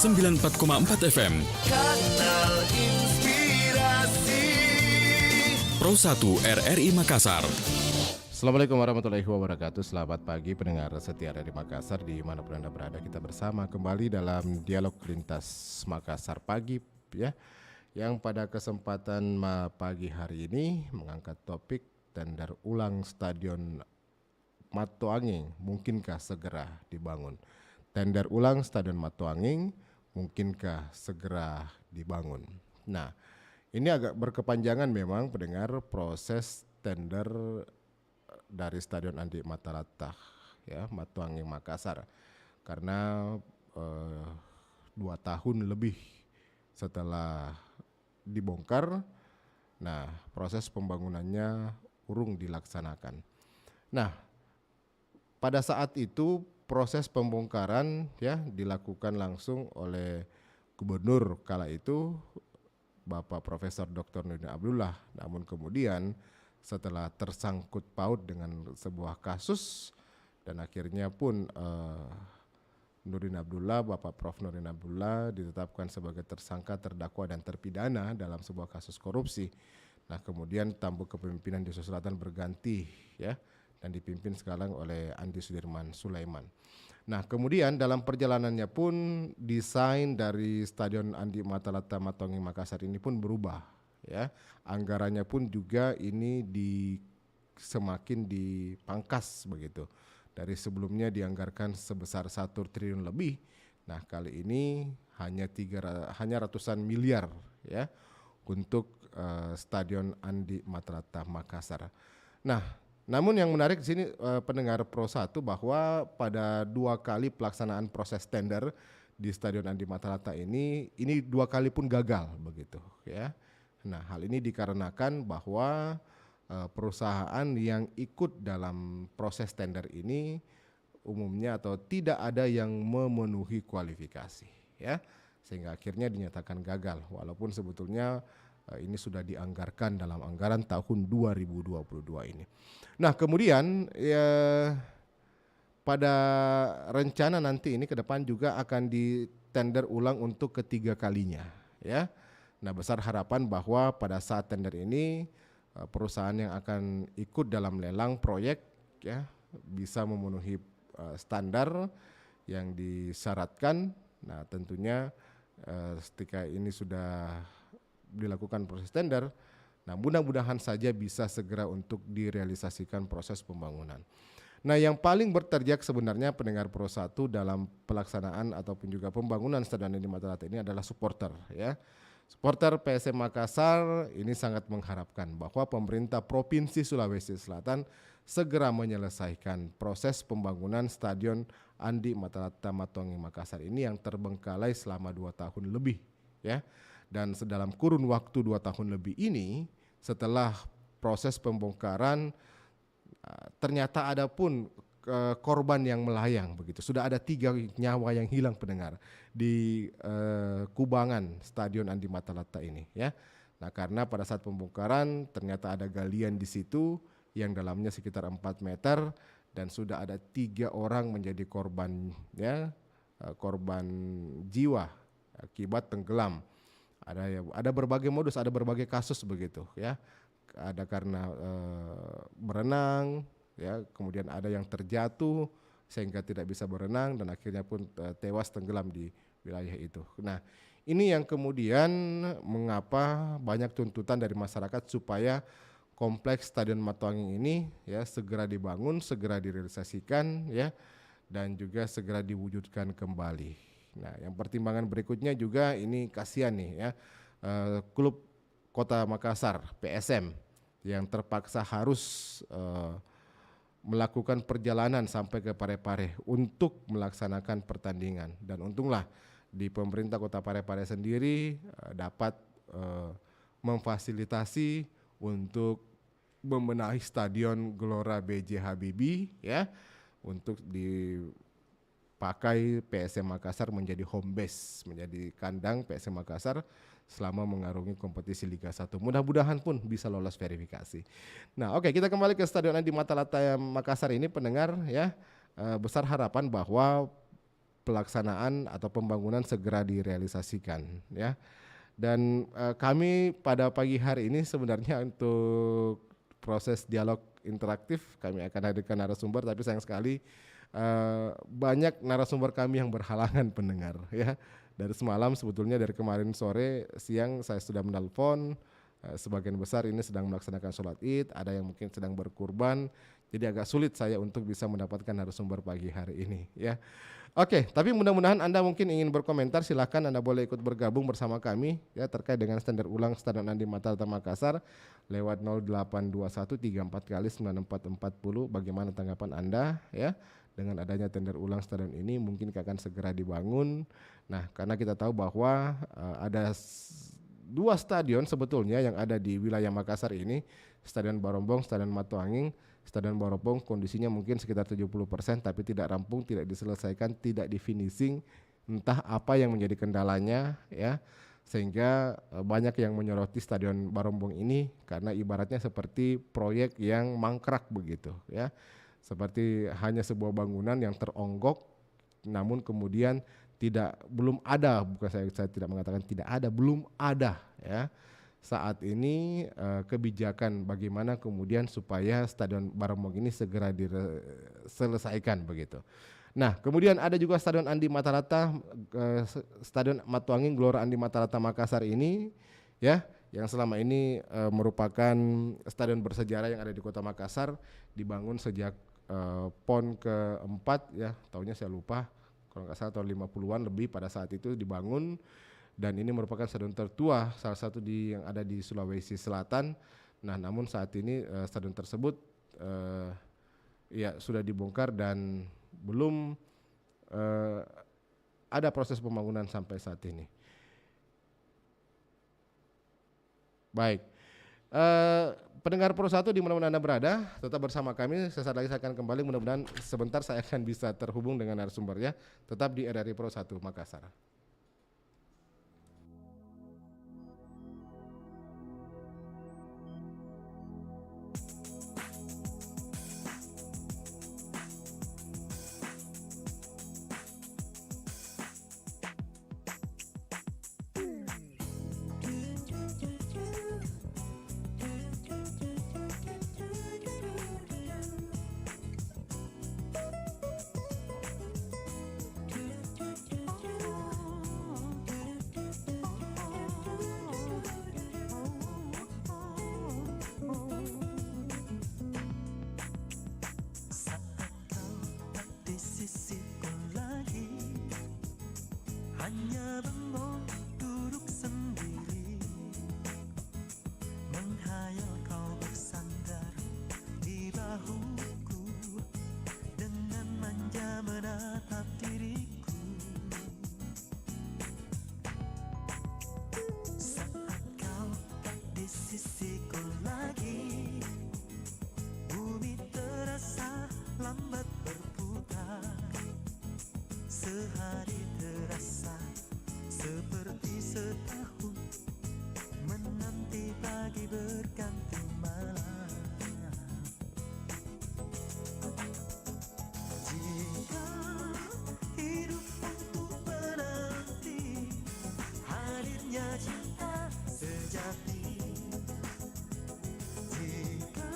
94,4 FM. Kanal Inspirasi Pro 1 RRI Makassar. Assalamualaikum warahmatullahi wabarakatuh. Selamat pagi pendengar setia RRI Makassar dimanapun Anda berada. Kita bersama kembali dalam dialog lintas Makassar pagi ya, yang pada kesempatan pagi hari ini mengangkat topik tender ulang Stadion Matoanging mungkinkah segera dibangun. Tender ulang Stadion Matoanging mungkinkah segera dibangun. Nah, ini agak berkepanjangan memang pendengar proses tender dari Stadion Andi Matalata ya, Matoanging Makassar, karena 2 tahun lebih setelah dibongkar, nah proses pembangunannya urung dilaksanakan. Nah, pada saat itu proses pembongkaran ya dilakukan langsung oleh Gubernur kala itu Bapak Profesor Dr. Nurdin Abdullah. Namun kemudian setelah tersangkut paut dengan sebuah kasus dan akhirnya pun Nurdin Abdullah, Bapak Prof. Nurdin Abdullah ditetapkan sebagai tersangka, terdakwa dan terpidana dalam sebuah kasus korupsi. Nah, kemudian tampuk kepemimpinan di Sulawesi Selatan berganti ya, dan dipimpin sekarang oleh Andi Sudirman Sulaiman. Nah, kemudian dalam perjalanannya pun desain dari Stadion Andi Matalata Matoanging Makassar ini pun berubah ya. Anggarannya pun juga ini semakin dipangkas begitu. Dari sebelumnya dianggarkan sebesar 1 triliun lebih. Nah, kali ini hanya ratusan miliar ya untuk Stadion Andi Matalata Makassar. Nah, namun yang menarik di sini pendengar Pro 1 bahwa pada 2 kali pelaksanaan proses tender di Stadion Andi Matalata ini 2 kali pun gagal begitu ya. Nah, hal ini dikarenakan bahwa perusahaan yang ikut dalam proses tender ini umumnya atau tidak ada yang memenuhi kualifikasi ya, sehingga akhirnya dinyatakan gagal walaupun sebetulnya ini sudah dianggarkan dalam anggaran tahun 2022 ini. Nah, kemudian ya, pada rencana nanti ini ke depan juga akan ditender ulang untuk ketiga kalinya ya. Nah, besar harapan bahwa pada saat tender ini perusahaan yang akan ikut dalam lelang proyek ya bisa memenuhi standar yang disyaratkan. Nah, tentunya ketika ini sudah dilakukan proses tender, nah mudah-mudahan saja bisa segera untuk direalisasikan proses pembangunan. Nah, yang paling berteriak sebenarnya pendengar Pro 1 dalam pelaksanaan ataupun juga pembangunan Stadion Andi Matalata ini adalah supporter ya. Supporter PSM Makassar ini sangat mengharapkan bahwa pemerintah Provinsi Sulawesi Selatan segera menyelesaikan proses pembangunan Stadion Andi Matalata Matoanging Makassar ini yang terbengkalai selama 2 tahun lebih ya. Dan sedalam kurun waktu 2 tahun lebih ini, setelah proses pembongkaran ternyata ada pun korban yang melayang begitu. Sudah ada 3 nyawa yang hilang pendengar di kubangan Stadion Andi Matalata ini ya. Nah, karena pada saat pembongkaran ternyata ada galian di situ yang dalamnya sekitar 4 meter dan sudah ada 3 orang menjadi korban ya, korban jiwa akibat tenggelam. Ada berbagai modus, ada berbagai kasus begitu ya. Ada karena berenang ya, kemudian ada yang terjatuh sehingga tidak bisa berenang dan akhirnya pun tewas tenggelam di wilayah itu. Nah, ini yang kemudian mengapa banyak tuntutan dari masyarakat supaya kompleks Stadion Matoanging ini ya segera dibangun, segera direalisasikan ya, dan juga segera diwujudkan kembali. Nah, yang pertimbangan berikutnya juga ini kasihan nih ya, klub Kota Makassar PSM yang terpaksa harus melakukan perjalanan sampai ke Parepare untuk melaksanakan pertandingan. Dan untunglah di pemerintah Kota Parepare sendiri dapat memfasilitasi untuk membenahi Stadion Gelora B.J. Habibie ya, untuk dipakai PSM Makassar menjadi home base, menjadi kandang PSM Makassar selama mengarungi kompetisi Liga 1. Mudah-mudahan pun bisa lolos verifikasi. Nah, oke, kita kembali ke Stadion Andi Matalata Makassar ini pendengar ya. Besar harapan bahwa pelaksanaan atau pembangunan segera direalisasikan ya. Dan kami pada pagi hari ini sebenarnya untuk proses dialog interaktif kami akan hadirkan narasumber, tapi sayang sekali banyak narasumber kami yang berhalangan pendengar ya. Dari semalam sebetulnya dari kemarin sore siang saya sudah menelpon, sebagian besar ini sedang melaksanakan sholat Id, ada yang mungkin sedang berkurban, jadi agak sulit saya untuk bisa mendapatkan narasumber pagi hari ini ya. Oke, tapi mudah-mudahan Anda mungkin ingin berkomentar, silakan Anda boleh ikut bergabung bersama kami ya terkait dengan standar ulang Stadion Andi Matalata Makassar lewat 0821 34 kali 9440. Bagaimana tanggapan Anda ya dengan adanya tender ulang stadion ini mungkin akan segera dibangun. Nah, karena kita tahu bahwa ada dua stadion sebetulnya yang ada di wilayah Makassar ini, Stadion Barombong, Stadion Matuanging. Stadion Barombong kondisinya mungkin sekitar 70%, tapi tidak rampung, tidak diselesaikan, tidak di-finishing, entah apa yang menjadi kendalanya ya, sehingga banyak yang menyoroti Stadion Barombong ini karena ibaratnya seperti proyek yang mangkrak begitu ya, seperti hanya sebuah bangunan yang teronggok, namun kemudian belum ada, bukan saya tidak mengatakan tidak ada, belum ada ya saat ini kebijakan bagaimana kemudian supaya Stadion Barombong ini segera diselesaikan begitu. Nah, kemudian ada juga Stadion Andi Matalata, Stadion Matuanging Gelora Andi Matalata Makassar ini ya, yang selama ini merupakan stadion bersejarah yang ada di Kota Makassar, dibangun sejak PON keempat ya, tahunnya saya lupa, kalau nggak salah tahun 50-an lebih pada saat itu dibangun. Dan ini merupakan stadion tertua salah satu yang ada di Sulawesi Selatan. Nah, namun saat ini stadion tersebut ya sudah dibongkar dan belum ada proses pembangunan sampai saat ini. Baik, pendengar Pro 1 di mana-mana Anda berada, tetap bersama kami. Sesaat lagi saya akan kembali, mudah-mudahan sebentar saya akan bisa terhubung dengan narasumbernya. Tetap di RRI Pro 1 Makassar. Hanya bengong duduk sendiri, menghayal kau bersandar di bahuku, dengan manja menatap diriku. Saat kau tak di sisiku lagi, bumi terasa lambat berputar, sehari terasa seperti setahun, menanti pagi berganti malam. Jika hidup untuk menanti hadirnya cinta sejati, jika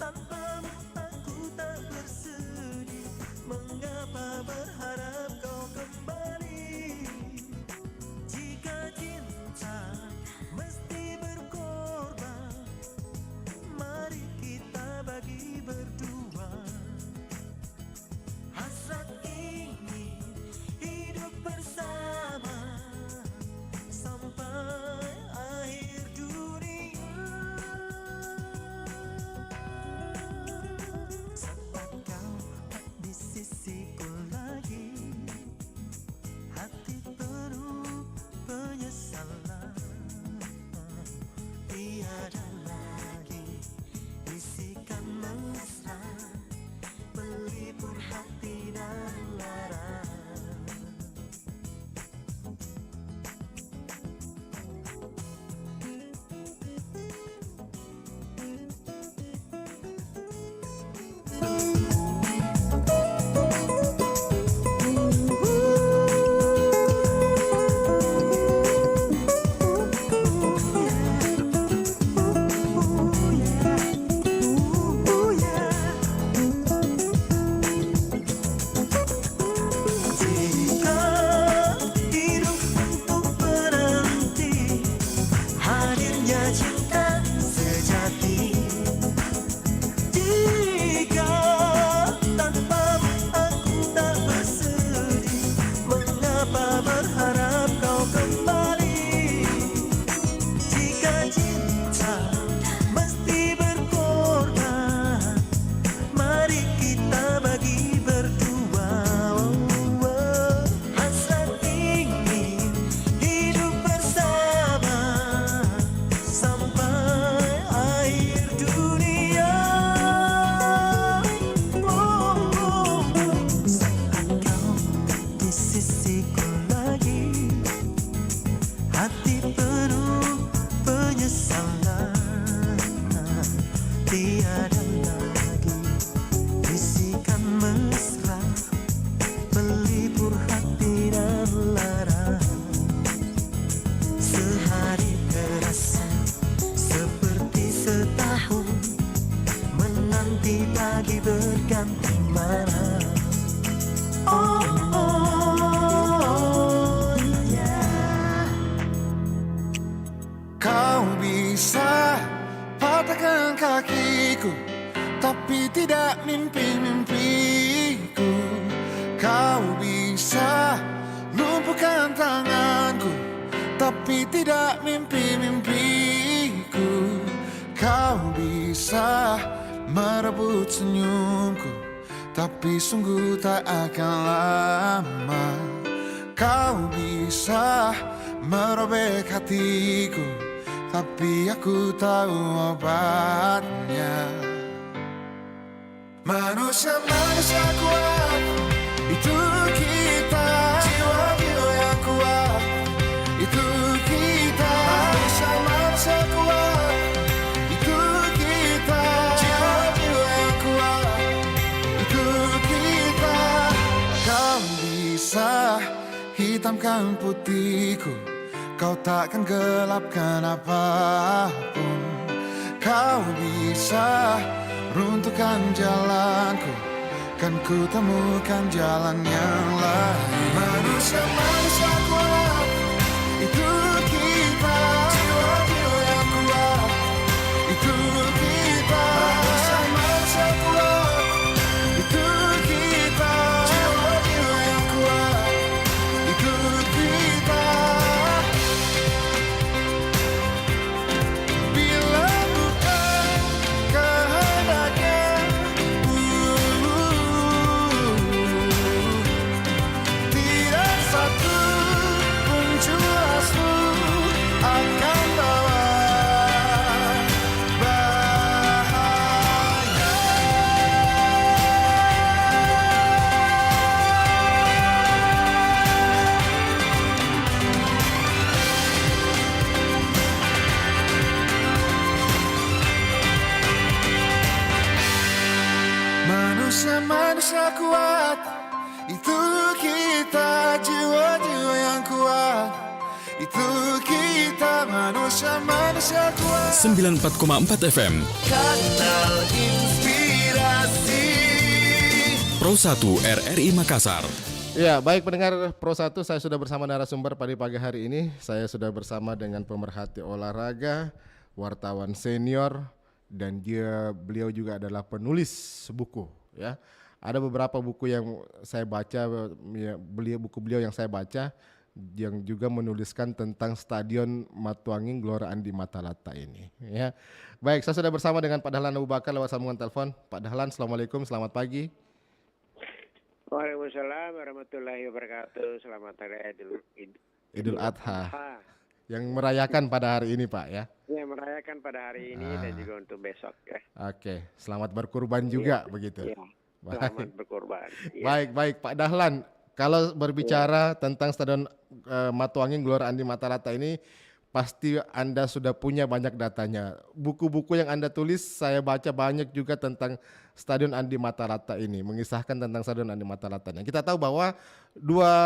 tanpamu aku tak bersedih, mengapa berharap kau kembali? Jika tanpa berharap kau kembali. Jika cinta mesti berkorban, mari kita bagi berdua. Hasrat ingin hidup bersama sampai akhir dunia. Saat kau di sisiku lagi, hati penuh penyesalan. Tiada lagi bisikan mesra pelipur hati dan lara. Sehari terasa seperti setahun, menanti pagi berganti malam. Oh, oh, yeah. Kau bisa patahkan kakiku, tapi tidak mimpi-mimpiku. Kau bisa lumpuhkan tanganku, tapi tidak mimpi-mimpiku. Kau bisa merebut senyumku, tapi sungguh tak akan lama. Kau bisa merobek hatiku, tapi aku tahu obatnya. Manusia-manusia kuat, itu kita. Jiwa-jiwa yang kuat, itu kita. Manusia-manusia kuat, itu kita. Jiwa-jiwa yang kuat, itu kita. Kau bisa hitamkan putihku, kau takkan gelapkan apapun. Kau bisa runtuhkan jalanku, kan ku temukan jalan yang lain. Manusia-manusia kuat, itu kita. Jiwa-jiwa yang kuat, itu kita. Manusia-manusia kuat, itu kita. Jiwa-jiwa yang kuat, itu kita. Bila bukan kehendaknya, tidak satu pun jelasmu akan bawa bahaya. Manusia-manusia kuat, itu kita. Jiwa-jiwa yang kuat, itu kita. Manusia-manusia kuat. 94,4 FM Kanal Inspirasi. Pro 1 RRI Makassar. Ya, baik pendengar Pro 1, saya sudah bersama narasumber pada pagi hari ini. Saya sudah bersama dengan pemerhati olahraga, wartawan senior, dan beliau juga adalah penulis buku. Ya, ada beberapa buku yang saya baca, ya, buku beliau yang saya baca, yang juga menuliskan tentang Stadion Matuanging Gelora Andi Matalata ini. Ya, baik, saya sudah bersama dengan Pak Dahlan Abu Bakar lewat sambungan telepon. Pak Dahlan, assalamualaikum, selamat pagi. Waalaikumsalam warahmatullahi wabarakatuh. Selamat hari Idul Adha yang merayakan pada hari ini, Pak, ya. Ya, merayakan pada hari ini dan juga untuk besok ya. Oke, selamat berkurban juga begitu. Ya, selamat berkorban. Ya. Baik, Pak Dahlan. Kalau berbicara tentang Stadion Matuanging Gelora Andi Matalata ini, pasti Anda sudah punya banyak datanya. Buku-buku yang Anda tulis, saya baca banyak juga tentang Stadion Andi Matalata ini, mengisahkan tentang Stadion Andi Matalata. Kita tahu bahwa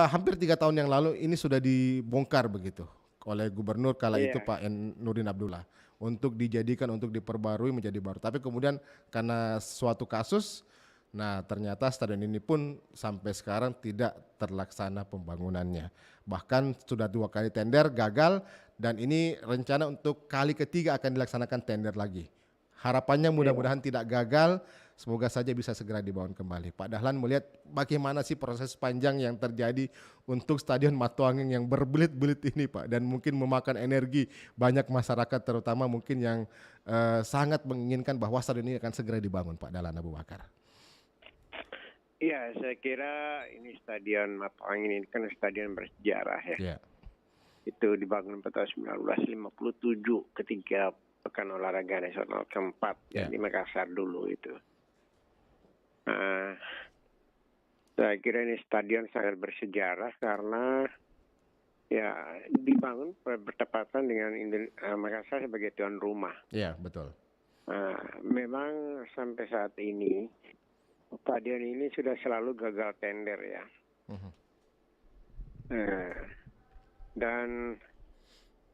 hampir 3 tahun yang lalu ini sudah dibongkar begitu oleh Gubernur kala itu Pak Nurdin Abdullah untuk dijadikan, untuk diperbarui menjadi baru. Tapi kemudian karena suatu kasus, nah ternyata stadion ini pun sampai sekarang tidak terlaksana pembangunannya. Bahkan sudah 2 kali tender gagal, dan ini rencana untuk kali ketiga akan dilaksanakan tender lagi. Harapannya mudah-mudahan tidak gagal, Semoga saja bisa segera dibangun kembali. Pak Dahlan melihat bagaimana sih proses panjang yang terjadi untuk Stadion Matuangin yang berbelit-belit ini Pak, dan mungkin memakan energi banyak masyarakat, terutama mungkin yang sangat menginginkan bahwa stadion ini akan segera dibangun, Pak Dahlan Abu Bakar. Iya, saya kira ini Stadion Matuangin ini kan stadion bersejarah ya. Ya, Itu dibangun pada tahun 1957 ketika Pekan Olahraga Nasional keempat Ya. di Makassar dulu itu. Saya kira ini stadion sangat bersejarah karena ya dibangun bertepatan dengan Makassar sebagai tuan rumah. ya betul. Memang sampai saat ini stadion ini sudah selalu gagal tender ya. Dan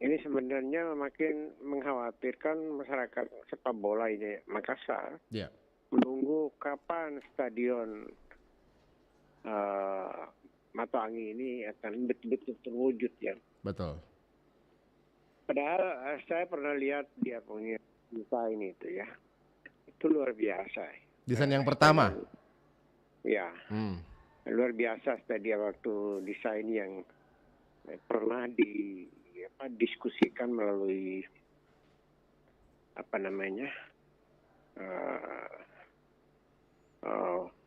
ini sebenarnya makin mengkhawatirkan masyarakat sepak bola ini Makassar. Ya, Menunggu kapan stadion Matuangin ini akan betul-betul terwujud ya. betul. Padahal saya pernah lihat dia punya desain itu ya. Itu luar biasa. Desain yang pertama. Ya, luar biasa tadi waktu desain yang pernah diskusikan melalui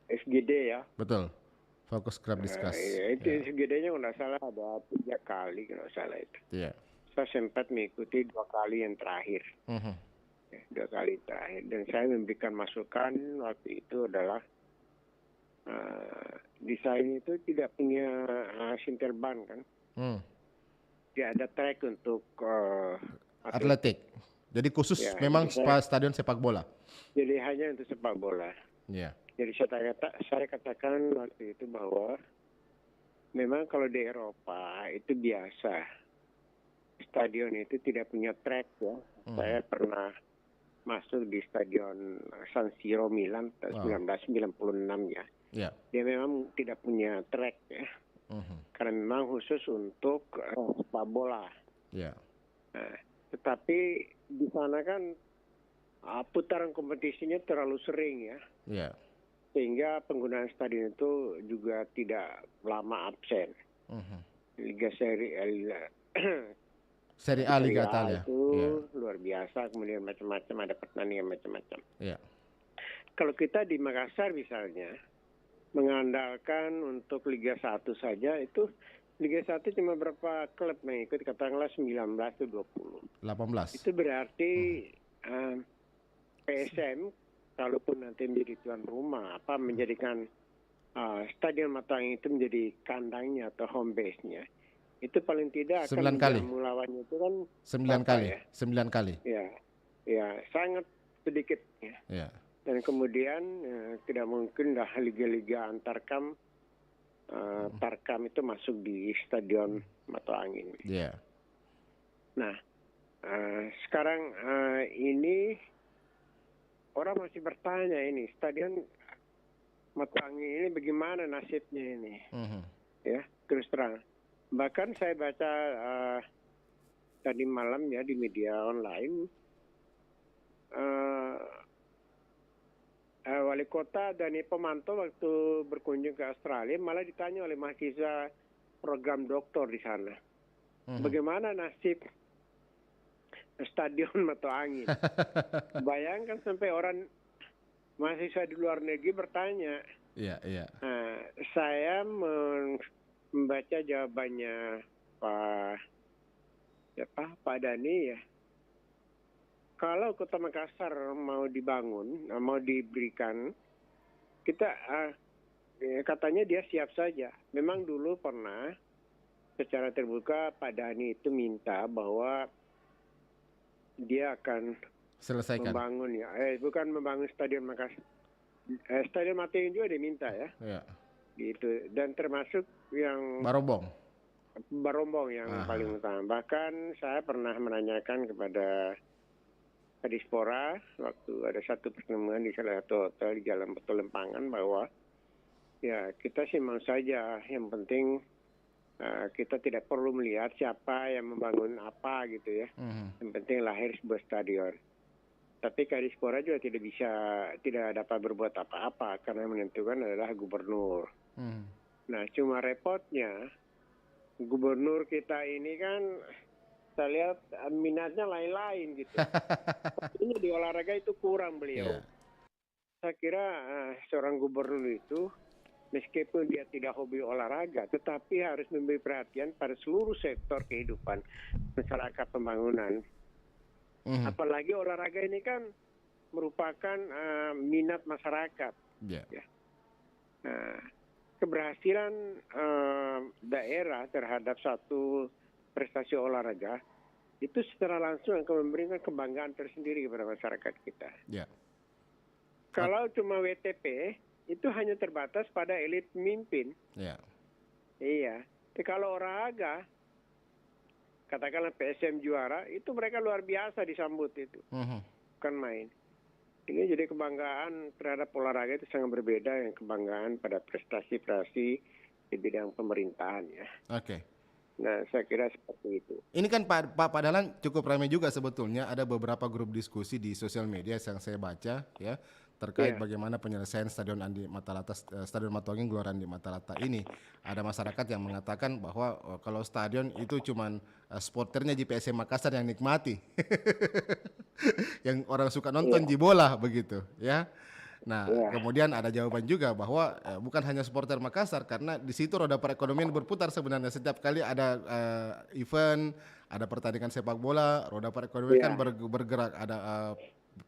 FGD ya. Betul. Fokus Club Discuss. Itu FGD-nya kalau nggak salah ada 3 kali kalau salah itu. Iya. Saya sempat mengikuti 2 kali yang terakhir. 2 kali terakhir. Dan saya memberikan masukan waktu itu adalah desain itu tidak punya sinter ban kan. Tidak ada track untuk Atletik. Jadi khusus Ya, memang saya- stadion sepak bola. Jadi hanya untuk sepak bola. Iya. Jadi saya katakan waktu itu bahwa memang kalau di Eropa itu biasa stadion itu tidak punya track ya. Saya pernah masuk di stadion San Siro Milan tahun 1996 ya. Iya. Dia memang tidak punya track ya. Karena memang khusus untuk sepak bola. Iya. Nah, tetapi di sana kan putaran kompetisinya terlalu sering ya. Iya. Sehingga penggunaan stadion itu juga tidak lama absen. Liga Seri A Liga Italia. itu Iya. luar biasa, kemudian macam-macam, ada pertandingan macam-macam. Iya. Kalau kita di Makassar misalnya, mengandalkan untuk Liga 1 saja, itu Liga 1 cuma berapa klub mengikuti, katakanlah 19 atau 20. 18. Itu berarti PSM, kalaupun nanti menjadi tuan rumah, menjadikan Stadion Matuangin itu menjadi kandangnya atau home base-nya, itu paling tidak akan 9 kali. menjamu lawannya itu kan 9 apa kali. ya? 9 kali. Ya sangat sedikit ya. Iya. Dan kemudian tidak mungkin dah liga-liga antarkam Tarkam itu masuk di Stadion Matuangin. Iya. Nah, sekarang ini orang masih bertanya ini Stadion Matuangin ini bagaimana nasibnya ini? Ya, terus terang. Bahkan saya baca tadi malam ya di media online, wali kota dan pemantau waktu berkunjung ke Australia malah ditanya oleh mahasiswa program doktor di sana, bagaimana nasib Stadion Matuangin? Bayangkan sampai orang mahasiswa di luar negeri bertanya. Iya, iya. Saya membaca jawabannya Pak Dhani ya. Kalau Kota Makassar mau dibangun, mau diberikan, kita katanya dia siap saja. Memang dulu pernah secara terbuka Pak Dhani itu minta bahwa dia akan Selesaikan. membangun ya, bukan membangun Stadion Makassar. Stadion Matuangin juga diminta ya. Iya. Gitu, dan termasuk yang Barombong yang paling utama. Bahkan saya pernah menanyakan kepada Kadispora waktu ada satu pertemuan di salah satu hotel di Jalan Betul Lempangan bahwa ya kita sih mau saja, yang penting kita tidak perlu melihat siapa yang membangun apa gitu ya. Yang penting lahir sebuah stadion. Tapi Kadispora juga tidak dapat berbuat apa-apa karena yang menentukan adalah gubernur. Nah, cuma repotnya gubernur kita ini kan saya lihat minatnya lain-lain gitu. Ini di olahraga itu kurang beliau. Iya. Saya kira seorang gubernur itu meskipun dia tidak hobi olahraga, tetapi harus memberi perhatian pada seluruh sektor kehidupan masyarakat pembangunan. Apalagi olahraga ini kan merupakan minat masyarakat. Yeah. Ya. Nah, keberhasilan daerah terhadap satu prestasi olahraga itu secara langsung akan memberikan kebanggaan tersendiri kepada masyarakat kita. Yeah. Kalau cuma WTP itu hanya terbatas pada elit pemimpin. Yeah. Iya. Tapi kalau olahraga, katakanlah PSM juara, itu mereka luar biasa disambut itu. Bukan main. Ini jadi kebanggaan terhadap olahraga itu sangat berbeda dengan kebanggaan pada prestasi-prestasi di bidang pemerintahan ya. Oke. Nah, saya kira seperti itu. Ini kan Pak Dahlan cukup ramai juga sebetulnya, ada beberapa grup diskusi di sosial media yang saya baca ya terkait bagaimana penyelesaian Stadion Andi Matalata, Stadion Matuanging Gelora Andi Matalata ini. Ada masyarakat yang mengatakan bahwa kalau stadion itu cuman supporternya JPSM Makassar yang nikmati. Yang orang suka nonton di bola begitu ya. Nah, kemudian ada jawaban juga bahwa bukan hanya supporter Makassar karena di situ roda perekonomian berputar sebenarnya. Setiap kali ada event, ada pertandingan sepak bola, roda perekonomian kan bergerak, ada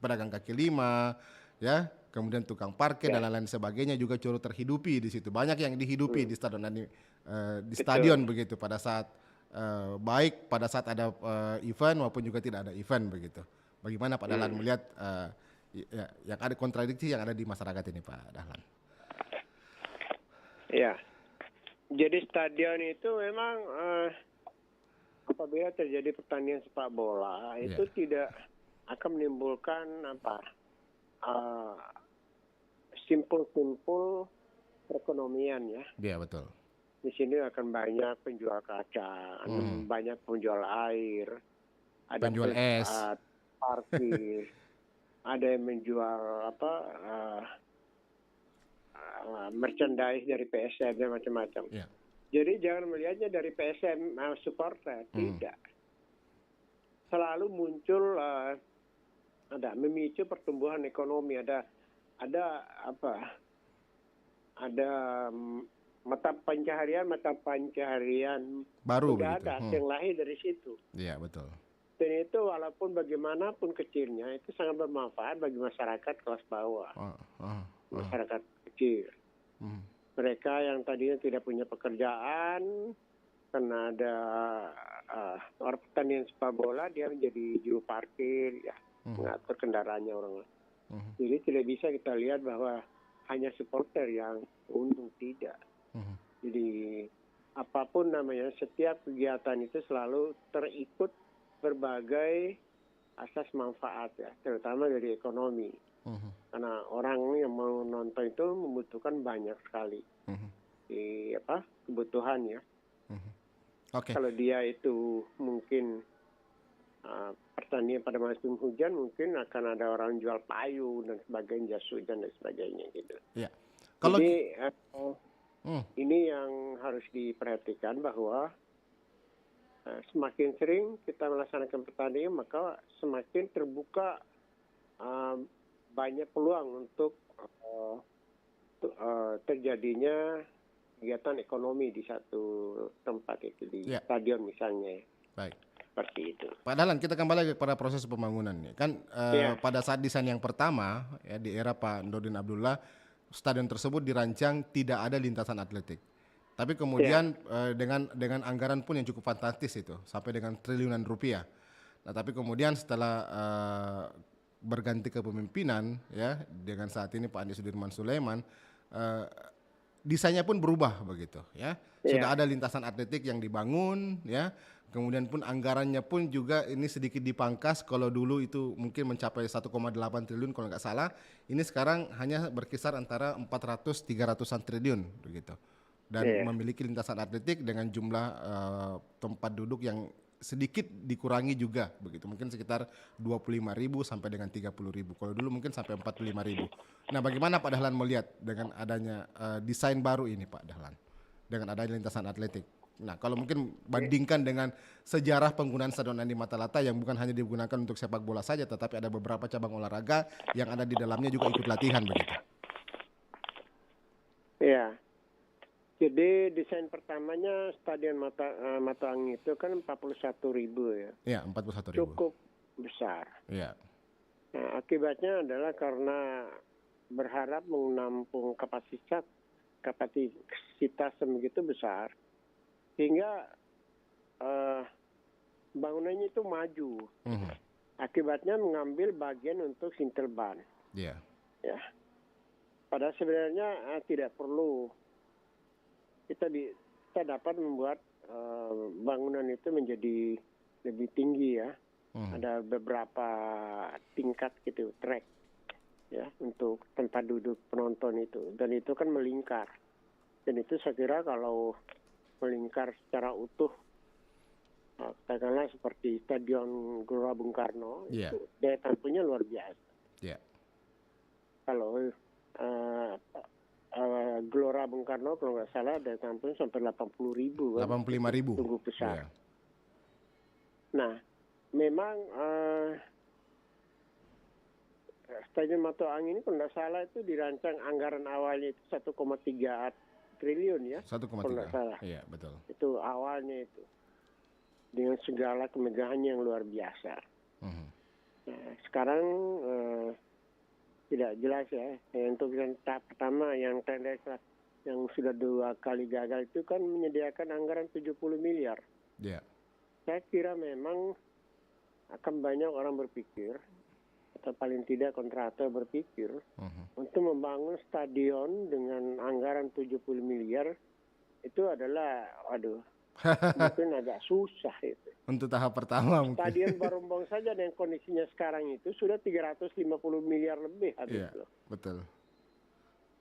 pedagang kaki lima, ya, kemudian tukang parkir dan lain-lain sebagainya juga turut terhidupi di situ. Banyak yang dihidupi di stadion di stadion begitu pada saat baik pada saat ada event maupun juga tidak ada event begitu. Bagaimana Pak Dahlan melihat yang ada kontradiksi yang ada di masyarakat ini, Pak Dahlan? Ya, jadi stadion itu memang apabila terjadi pertandingan sepak bola itu tidak akan menimbulkan simpul-simpul perekonomian ya. Iya betul. Di sini akan banyak penjual kaca, banyak penjual air, ada penjual es, parkir, ada yang menjual merchandise dari PSM dan macam-macam. Yeah. Jadi jangan melihatnya dari PSM supporter, tidak. Selalu muncul ada memicu pertumbuhan ekonomi, ada mata pencaharian baru sudah begitu. ada yang lahir dari situ. Iya betul. Dan itu walaupun bagaimanapun kecilnya itu sangat bermanfaat bagi masyarakat kelas bawah, masyarakat kecil. Mereka yang tadinya tidak punya pekerjaan karena ada orang pertandingan sepak bola, dia menjadi juru parkir, ya, mengatur kendaraannya orang. Jadi tidak bisa kita lihat bahwa hanya supporter yang untung, tidak. Jadi apapun namanya, setiap kegiatan itu selalu terikut berbagai asas manfaat ya, terutama dari ekonomi. Karena orang yang mau nonton itu membutuhkan banyak sekali kebutuhan ya. Okay. Kalau dia itu mungkin pertandingan pada musim hujan, mungkin akan ada orang jual payung dan sebagainya, jas hujan dan sebagainya gitu. Ya. Kalau jadi ini yang harus diperhatikan bahwa semakin sering kita melaksanakan pertandingan, maka semakin terbuka banyak peluang untuk terjadinya kegiatan ekonomi di satu tempat itu, di stadion misalnya. Baik. Seperti itu. Pak Dahlan, kita kembali lagi pada proses pembangunan. Kan pada saat desain yang pertama ya, di era Pak Nurdin Abdullah, stadion tersebut dirancang tidak ada lintasan atletik. Tapi kemudian dengan anggaran pun yang cukup fantastis itu, sampai dengan triliunan rupiah. Nah, tapi kemudian setelah berganti kepemimpinan ya, dengan saat ini Pak Andi Sudirman Sulaiman, desainnya pun berubah begitu ya. Sudah ada lintasan atletik yang dibangun ya. Kemudian pun anggarannya pun juga ini sedikit dipangkas. Kalau dulu itu mungkin mencapai 1,8 triliun kalau nggak salah, ini sekarang hanya berkisar antara 400-300an triliun begitu. Dan memiliki lintasan atletik dengan jumlah tempat duduk yang sedikit dikurangi juga begitu, mungkin sekitar 25.000 sampai dengan 30.000. Kalau dulu mungkin sampai 45.000. Nah, bagaimana Pak Dahlan melihat dengan adanya desain baru ini Pak Dahlan, dengan adanya lintasan atletik? Nah, kalau mungkin bandingkan dengan sejarah penggunaan Stadion Andi Matalata yang bukan hanya digunakan untuk sepak bola saja, tetapi ada beberapa cabang olahraga yang ada di dalamnya juga ikut latihan begitu. Ya. Jadi desain pertamanya Stadion Mata Angin itu kan 41.000 ya. Iya, 41.000. Cukup besar. Iya. Nah, akibatnya adalah karena berharap menampung kapasitas yang begitu besar, sehingga bangunannya itu maju. Akibatnya mengambil bagian untuk Sintelban. Iya. Ya. Padahal sebenarnya tidak perlu. Kita dapat membuat bangunan itu menjadi lebih tinggi ya. Ada beberapa tingkat gitu, track ya untuk tempat duduk penonton itu, dan itu kan melingkar. Dan itu saya kira kalau melingkar secara utuh, katakanlah seperti Stadion Gelora Bung Karno, itu daya tampungnya luar biasa. Yeah. Kalau Gelora Bung Karno kalau nggak salah daya tampung sampai 80.000 kan. 85.000. Tunggu besar. Yeah. Nah, memang Stadion Mata Angin ini kalau nggak salah itu dirancang anggaran awalnya itu 1,3 triliun ya. 1,3. Kalau nggak salah. Iya, betul. Itu awalnya itu. Dengan segala kemegahannya yang luar biasa. Nah, sekarang tidak jelas ya. Untuk yang tahap pertama yang tender yang sudah 2 kali gagal itu kan menyediakan anggaran 70 miliar. Iya. Saya kira memang akan banyak orang berpikir atau paling tidak kontraktor berpikir untuk membangun stadion dengan anggaran 70 miliar itu adalah mungkin agak susah itu. Untuk tahap pertama mungkin. Stadion Barumbong saja dengan kondisinya sekarang itu sudah 350 miliar lebih habis loh. Betul.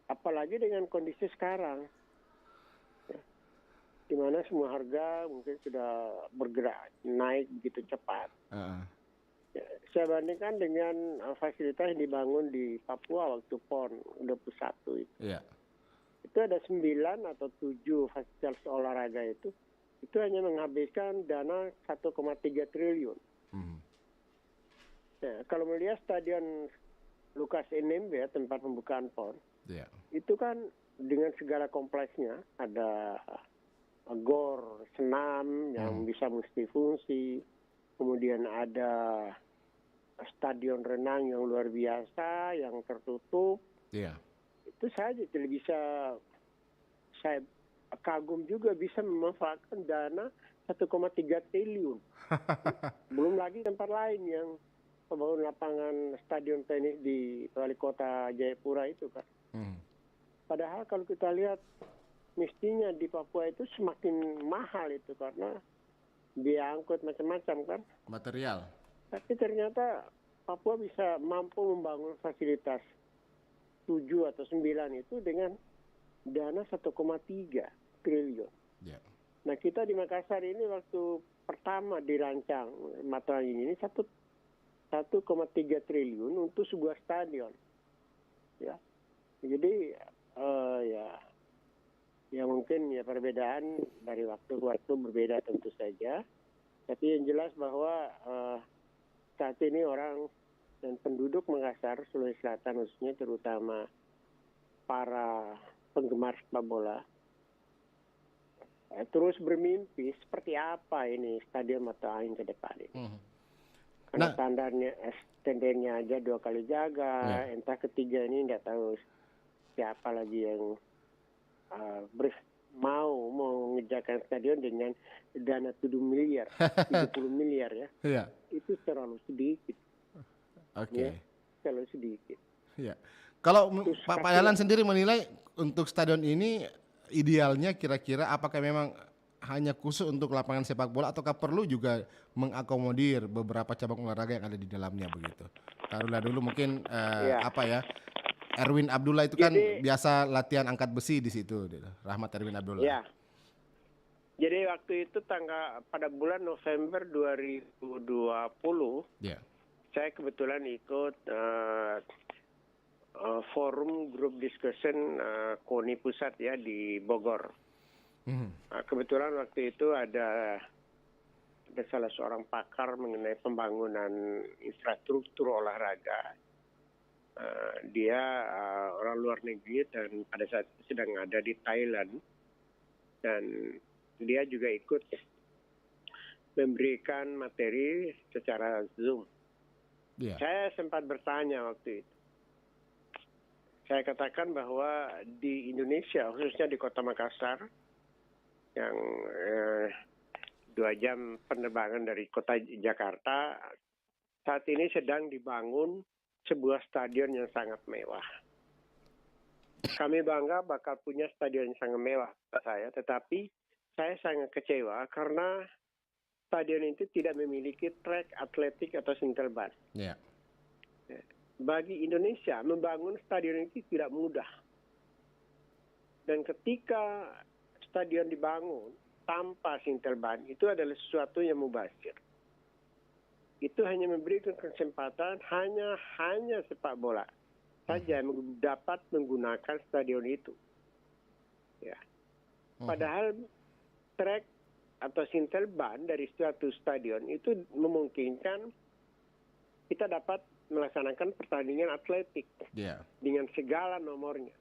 Apalagi dengan kondisi sekarang. Ya. Di mana semua harga mungkin sudah bergerak naik begitu cepat. Ya, saya bandingkan dengan fasilitas yang dibangun di Papua waktu PON 21 itu. Iya. Itu ada 9 atau 7 fasilitas olahraga itu hanya menghabiskan dana 1,3 triliun. Nah, kalau melihat Stadion Lukas NMB ya, tempat pembukaan PON, itu kan dengan segala kompleksnya, ada gor, senam yang bisa multifungsi, kemudian ada stadion renang yang luar biasa, yang tertutup. Itu saja tidak bisa, saya kagum juga bisa memanfaatkan dana 1,3 triliun. Belum lagi tempat lain yang pembangunan lapangan stadion tenis di wali kota Jayapura itu kan. Padahal kalau kita lihat mestinya di Papua itu semakin mahal itu karena biaya angkut macam-macam kan. Material. Tapi ternyata Papua bisa mampu membangun fasilitas 7 atau 9 itu dengan dana 1,3 triliun. Nah, kita di Makassar ini waktu pertama dirancang Mata Angin ini 1,3 triliun untuk sebuah stadion. Ya. Jadi ya mungkin ya perbedaan dari waktu ke waktu berbeda tentu saja. Tapi yang jelas bahwa saat ini orang dan penduduk Makassar, Sulawesi Selatan khususnya, terutama para penggemar sepak bola, terus bermimpi seperti apa ini Stadion Mata Angin ke depan ini. Karena standarnya aja 2 kali jaga, entah ketiga ini tidak tahu siapa lagi yang mau mengerjakan stadion dengan dana 7 miliar, 70 miliar ya. Itu terlalu sedikit. Ya, terlalu sedikit. Kalau Pak Dahlan sendiri menilai untuk stadion ini idealnya kira-kira apakah memang hanya khusus untuk lapangan sepak bola ataukah perlu juga mengakomodir beberapa cabang olahraga yang ada di dalamnya begitu? Taruhlah dulu mungkin Erwin Abdullah itu kan biasa latihan angkat besi di situ, Rahmat Erwin Abdullah. Ya. Jadi waktu itu pada bulan November 2020, Ya. saya kebetulan ikut forum group discussion KONI pusat ya di Bogor. Kebetulan waktu itu ada salah seorang pakar mengenai pembangunan infrastruktur olahraga. Dia orang luar negeri dan pada saat itu sedang ada di Thailand, dan dia juga ikut memberikan materi secara Zoom. Ya. Saya sempat bertanya waktu itu. Saya katakan bahwa di Indonesia, khususnya di Kota Makassar, yang 2 jam penerbangan dari kota Jakarta, saat ini sedang dibangun sebuah stadion yang sangat mewah. Kami bangga bakal punya stadion yang sangat mewah, saya. Tetapi saya sangat kecewa karena stadion itu tidak memiliki trek atletik atau single ban. Ya. Bagi Indonesia, membangun stadion itu tidak mudah. Dan ketika stadion dibangun tanpa single ban, itu adalah sesuatu yang mubazir. Itu hanya memberikan kesempatan hanya sepak bola saja yang dapat menggunakan stadion itu. Ya. Padahal trek atau single ban dari suatu stadion itu memungkinkan kita dapat melaksanakan pertandingan atletik Ya. dengan segala nomornya.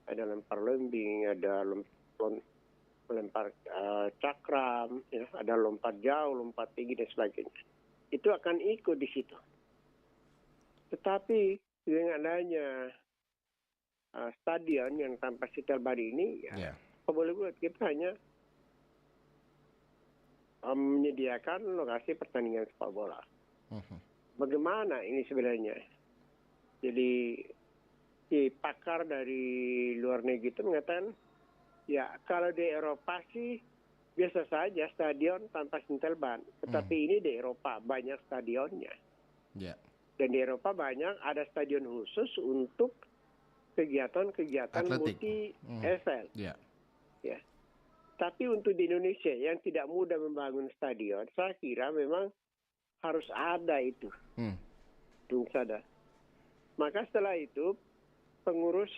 Ada lempar lembing, ada melempar cakram, ya, ada lompat jauh, lompat tinggi dan sebagainya. Itu akan ikut di situ. Tetapi dengan adanya stadion yang tanpa single ban ini, ya, apa boleh buat, kita hanya menyediakan lokasi pertandingan sepak bola. Bagaimana ini sebenarnya? Jadi si pakar dari luar negeri itu mengatakan, ya kalau di Eropa sih biasa saja stadion tanpa single ban. Tetapi ini di Eropa banyak stadionnya. Ya. Dan di Eropa banyak ada stadion khusus untuk kegiatan-kegiatan Atletik. multi-event. Ya. Ya. Tapi untuk di Indonesia yang tidak mudah membangun stadion, saya kira memang harus ada itu. Harus ada. Maka setelah itu pengurus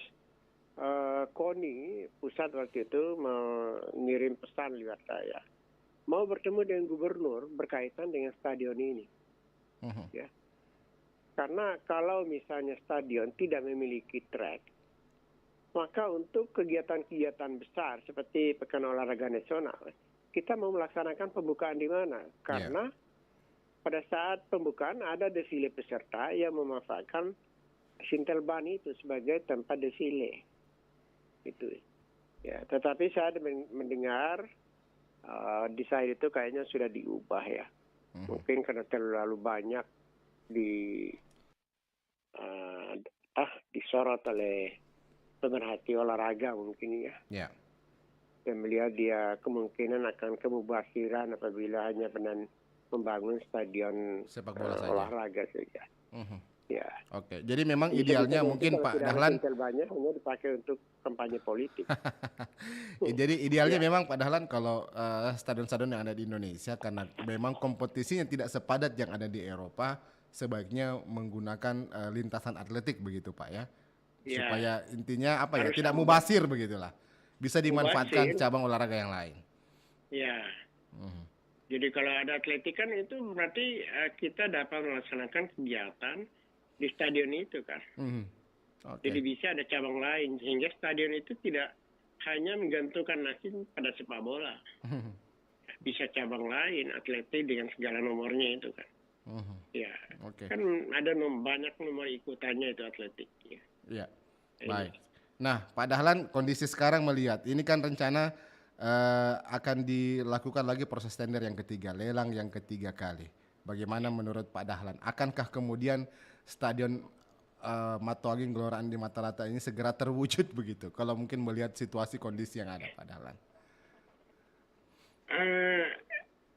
KONI pusat waktu itu mengirim pesan lewat saya, mau bertemu dengan gubernur berkaitan dengan stadion ini. Ya. Karena kalau misalnya stadion tidak memiliki trek, maka untuk kegiatan-kegiatan besar seperti Pekan Olahraga Nasional, kita mau melaksanakan pembukaan di mana? Karena pada saat pembukaan ada desile peserta yang memanfaatkan single ban itu sebagai tempat desile. Itu. Ya, tetapi saya mendengar desain itu kayaknya sudah diubah ya. Mungkin karena terlalu banyak disorot oleh pemerhati olahraga mungkin ya. Ya. Dan melihat dia kemungkinan akan kemubaziran apabila hanya membangun stadion Sepak bola saja. olahraga saja. Ya. Oke, jadi memang idealnya mungkin Pak Dahlan banyak hanya dipakai untuk kampanye politik. jadi idealnya memang Pak Dahlan kalau stadion-stadion yang ada di Indonesia, karena memang kompetisinya tidak sepadat yang ada di Eropa, sebaiknya menggunakan lintasan atletik begitu Pak ya. Supaya intinya apa ya, tidak mubazir begitulah. Bisa dimanfaatkan cabang olahraga yang lain. Ya. Jadi kalau ada atletik kan itu berarti kita dapat melaksanakan kegiatan di stadion itu kan. Jadi bisa ada cabang lain sehingga stadion itu tidak hanya menggantungkan nasib pada sepak bola. Bisa cabang lain atletik dengan segala nomornya itu kan. Ya. Kan ada banyak nomor ikutannya itu atletik. Ya. Baik. Nah, Pak Dahlan, kondisi sekarang melihat ini kan rencana akan dilakukan lagi proses tender yang ketiga, lelang yang ketiga kali. Bagaimana menurut Pak Dahlan? Akankah kemudian stadion Matoaging Gelora Andi Matalata ini segera terwujud begitu? Kalau mungkin melihat situasi kondisi yang ada, Pak Dahlan.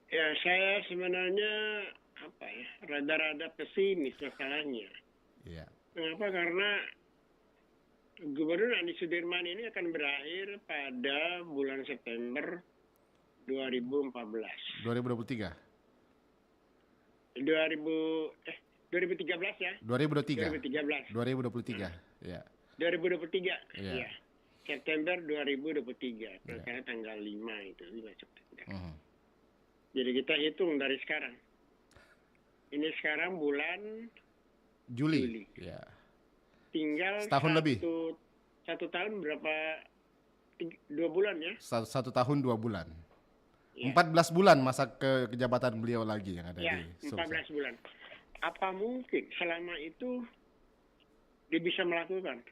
Ya saya sebenarnya rada-rada pesimis masalahnya. Iya. Mengapa? Karena Gubernur Andi Sudirman ini akan berakhir pada bulan September 2014. 2023. 2013 ya. 2023. 2013. 2023. Ya. 2023. Iya. Iya. September 2023. Karena tanggal 5 itu, 5 September. Jadi kita hitung dari sekarang. Ini sekarang bulan Juli. Ya. tinggal Setahun lebih. Satu tahun berapa? 2 bulan ya? Satu tahun 2 bulan. Ya. 14 bulan masa kejabatan beliau lagi yang ada Ya, di 14 bulan. Apa mungkin selama itu dia bisa melakukan?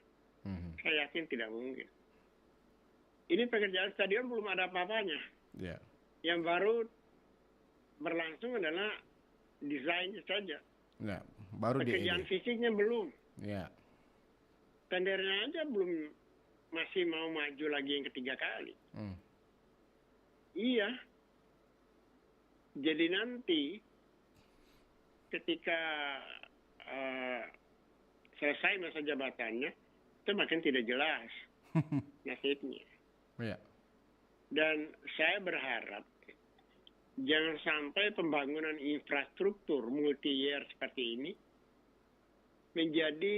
Saya yakin tidak mungkin. Ini pekerjaan stadion belum ada apa-apanya. Ya. Yang baru berlangsung adalah desainnya saja. Ya, baru Pekerjaan fisiknya belum. Ya. Tendernya aja belum, masih mau maju lagi yang ketiga kali. Iya. Jadi nanti ketika selesai masa jabatannya, itu makin tidak jelas nasibnya. Ya. Dan saya berharap jangan sampai pembangunan infrastruktur multi-year seperti ini menjadi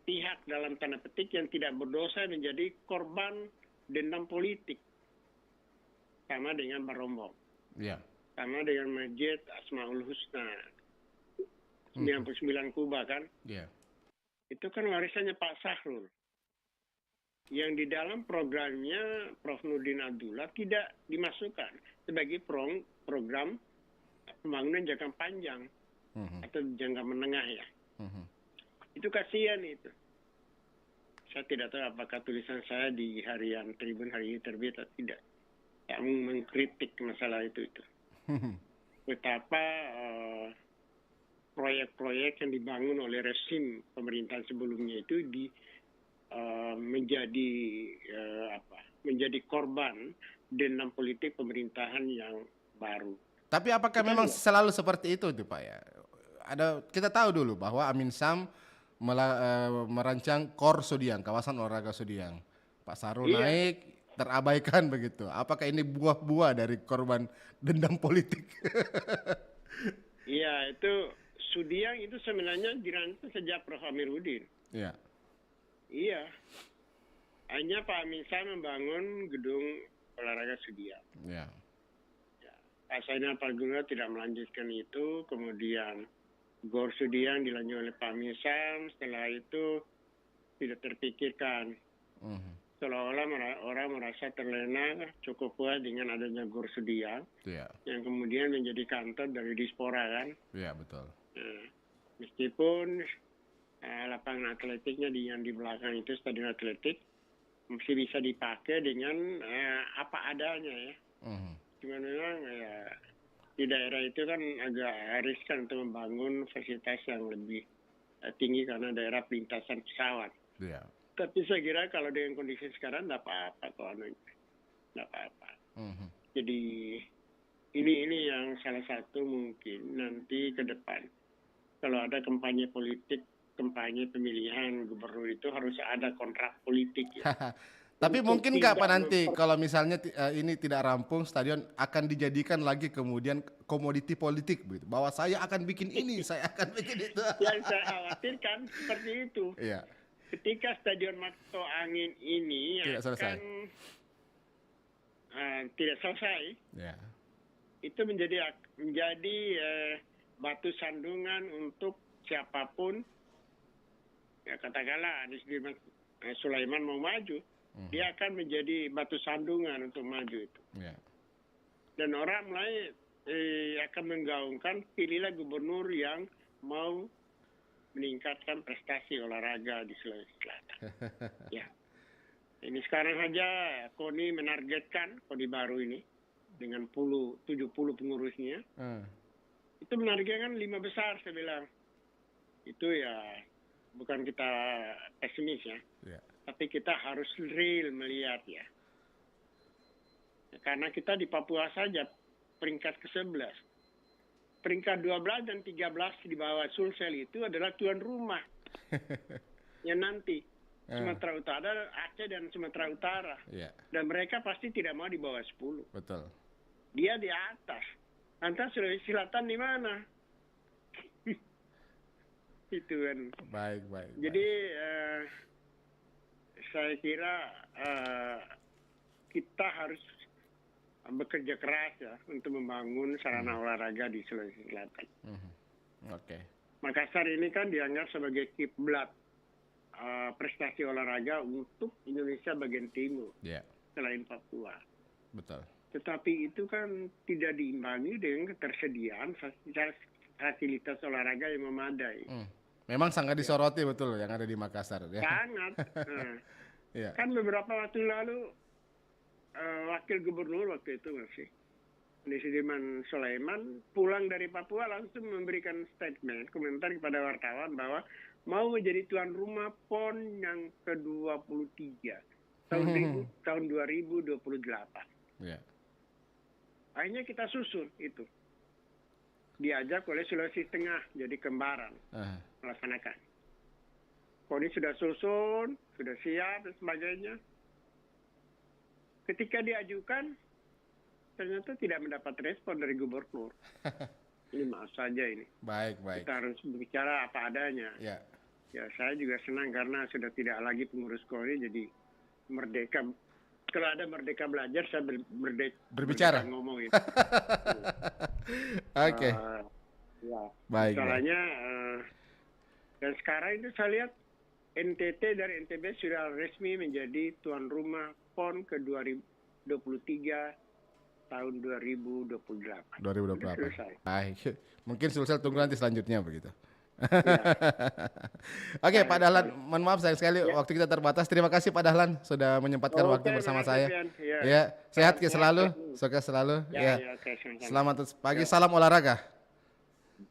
pihak dalam tanda petik yang tidak berdosa menjadi korban dendam politik. Sama dengan Barombong. Ya. Sama dengan Masjid Asmaul Husna. 99 Kuba kan. Ya. Itu kan warisannya Pak Sahrul. Yang di dalam programnya Prof. Nurdin Abdullah tidak dimasukkan sebagai program pembangunan jangka panjang atau jangka menengah ya. Itu kasihan itu. Saya tidak tahu apakah tulisan saya di harian Tribun hari ini terbit atau tidak. Saya mengkritik masalah itu. Betapa proyek-proyek yang dibangun oleh rezim pemerintahan sebelumnya itu menjadi korban dendam politik pemerintahan yang baru. Tapi apakah memang selalu seperti itu Pak ya? Kita tahu dulu bahwa Amin Sam merancang KOR Sudiang, kawasan olahraga Sudiang. Pak Sahrul naik, terabaikan begitu. Apakah ini buah-buah dari korban dendam politik? Iya, itu Sudiang itu sebenarnya dirancang sejak Prof. Amiruddin. Iya. Iya. Hanya Pak Amin Sam membangun gedung olahraga Sudiang. Iya. Pak Sainal Parguna tidak melanjutkan itu, kemudian GOR Sudiang dilanjut oleh Pak Amin Sam, setelah itu tidak terpikirkan. Seolah-olah orang merasa terlena cukup puas dengan adanya GOR Sudiang, yang kemudian menjadi kantor dari Dispora kan. Iya, betul. Meskipun lapangan atletiknya yang di belakang itu stadion atletik masih bisa dipakai dengan apa adanya ya. Cuma memang ya di daerah itu kan agak riskan untuk membangun fasilitas yang lebih tinggi karena daerah pelintasan pesawat. Iya. Tapi saya kira kalau dengan kondisi sekarang tidak apa-apa kok, tidak apa-apa. Jadi ini yang salah satu mungkin nanti ke depan kalau ada kampanye politik, kampanye pemilihan gubernur itu harus ada kontrak politik ya. Tapi mungkin nggak Pak nanti kalau misalnya ini tidak rampung, stadion akan dijadikan lagi kemudian komoditi politik begitu. Bahwa saya akan bikin ini, saya akan bikin itu. Yang saya khawatirkan seperti itu. Iya. Ketika Stadion Mato Angin ini Tidak selesai. Tidak selesai, Ya. itu menjadi batu sandungan untuk siapapun. Ya katakanlah Anies Sulaiman mau maju. Dia akan menjadi batu sandungan untuk maju itu. Ya. Dan orang mulai akan menggaungkan pilihlah gubernur yang mau meningkatkan prestasi olahraga di Sulawesi Selatan. Ya. Ini sekarang saja KONI menargetkan, KONI baru ini dengan 70 pengurusnya. Itu menargetkan 5 besar saya bilang. Itu ya bukan kita pesimis ya. Ya. Tapi kita harus real melihat ya. Karena kita di Papua saja peringkat ke-11. Peringkat 12 dan 13 di bawah Sulsel itu adalah tuan rumah. Yang nanti Sumatera Utara, Aceh dan Sumatera Utara. Ya. Dan mereka pasti tidak mau di bawah 10. Betul. dia di atas. Lantas Sulawesi Selatan di mana? Itu kan. Baik. Jadi saya kira kita harus bekerja keras ya untuk membangun sarana olahraga di Sulawesi Selatan. Oke. Makassar ini kan dianggap sebagai kiblat prestasi olahraga untuk Indonesia bagian timur Ya, selain Papua. betul. Tetapi itu kan tidak diimbangi dengan ketersediaan fasilitas olahraga yang memadai. Memang sangat disoroti betul yang ada di Makassar ya. Sangat. Nah, Iya. kan beberapa waktu lalu wakil gubernur waktu itu masih Sudirman Sulaiman pulang dari Papua langsung memberikan statement, komentar kepada wartawan bahwa mau menjadi tuan rumah PON yang ke-23 tahun 2028. Ya. Akhirnya kita susul itu. Diajak oleh Sulawesi Tengah jadi kembaran melaksanakan. Koni sudah susun, sudah siap dan sebagainya. Ketika diajukan, ternyata tidak mendapat respon dari gubernur. Ini maaf saja ini. Baik. Kita harus berbicara apa adanya. Ya. Ya, saya juga senang karena sudah tidak lagi pengurus KONI, jadi merdeka. Kalau ada merdeka belajar, saya Berbicara. merdeka ngomongin. Oke. Ya. Baik. Masalahnya, dan sekarang itu saya lihat NTT dari NTB sudah resmi menjadi tuan rumah PON ke-2023 tahun 2028. 2028. Selesai. Baik. Mungkin Sulsel tunggu nanti selanjutnya begitu. Ya. Oke, Pak Dahlan, mohon maaf sayang sekali waktu kita terbatas. Terima kasih Pak Dahlan sudah menyempatkan waktu bersama saya. Ya. Ya, sehat selalu, sukses selalu. Ya. Oke, sama-sama. Selamat pagi, salam olahraga.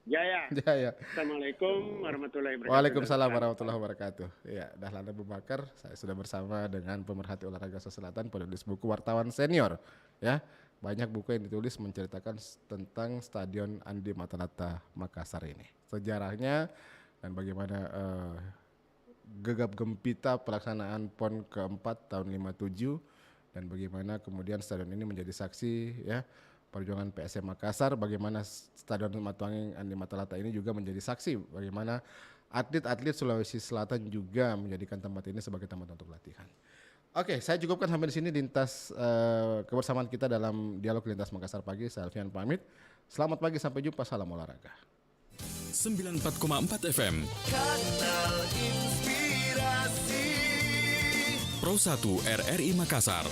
Ya. Ya. Assalamualaikum warahmatullahi wabarakatuh. Waalaikumsalam warahmatullahi wabarakatuh. Ya, Dahlan Abu Bakar, saya sudah bersama dengan pemerhati olahraga Selatan, penulis buku wartawan senior. Ya, banyak buku yang ditulis menceritakan tentang Stadion Andi Matalata Makassar ini, sejarahnya dan bagaimana gegap gempita pelaksanaan PON keempat tahun 57 dan bagaimana kemudian stadion ini menjadi saksi ya perjuangan PSM Makassar, bagaimana Stadion Matuanging Andi Matalata ini juga menjadi saksi bagaimana atlet-atlet Sulawesi Selatan juga menjadikan tempat ini sebagai tempat untuk latihan. Oke, saya cukupkan sampai di sini lintas kebersamaan kita dalam dialog lintas Makassar pagi. Saya Alfian pamit. Selamat pagi, sampai jumpa, salam olahraga. 94,4 FM. Kanal Inspirasi. Pro 1 RRI Makassar.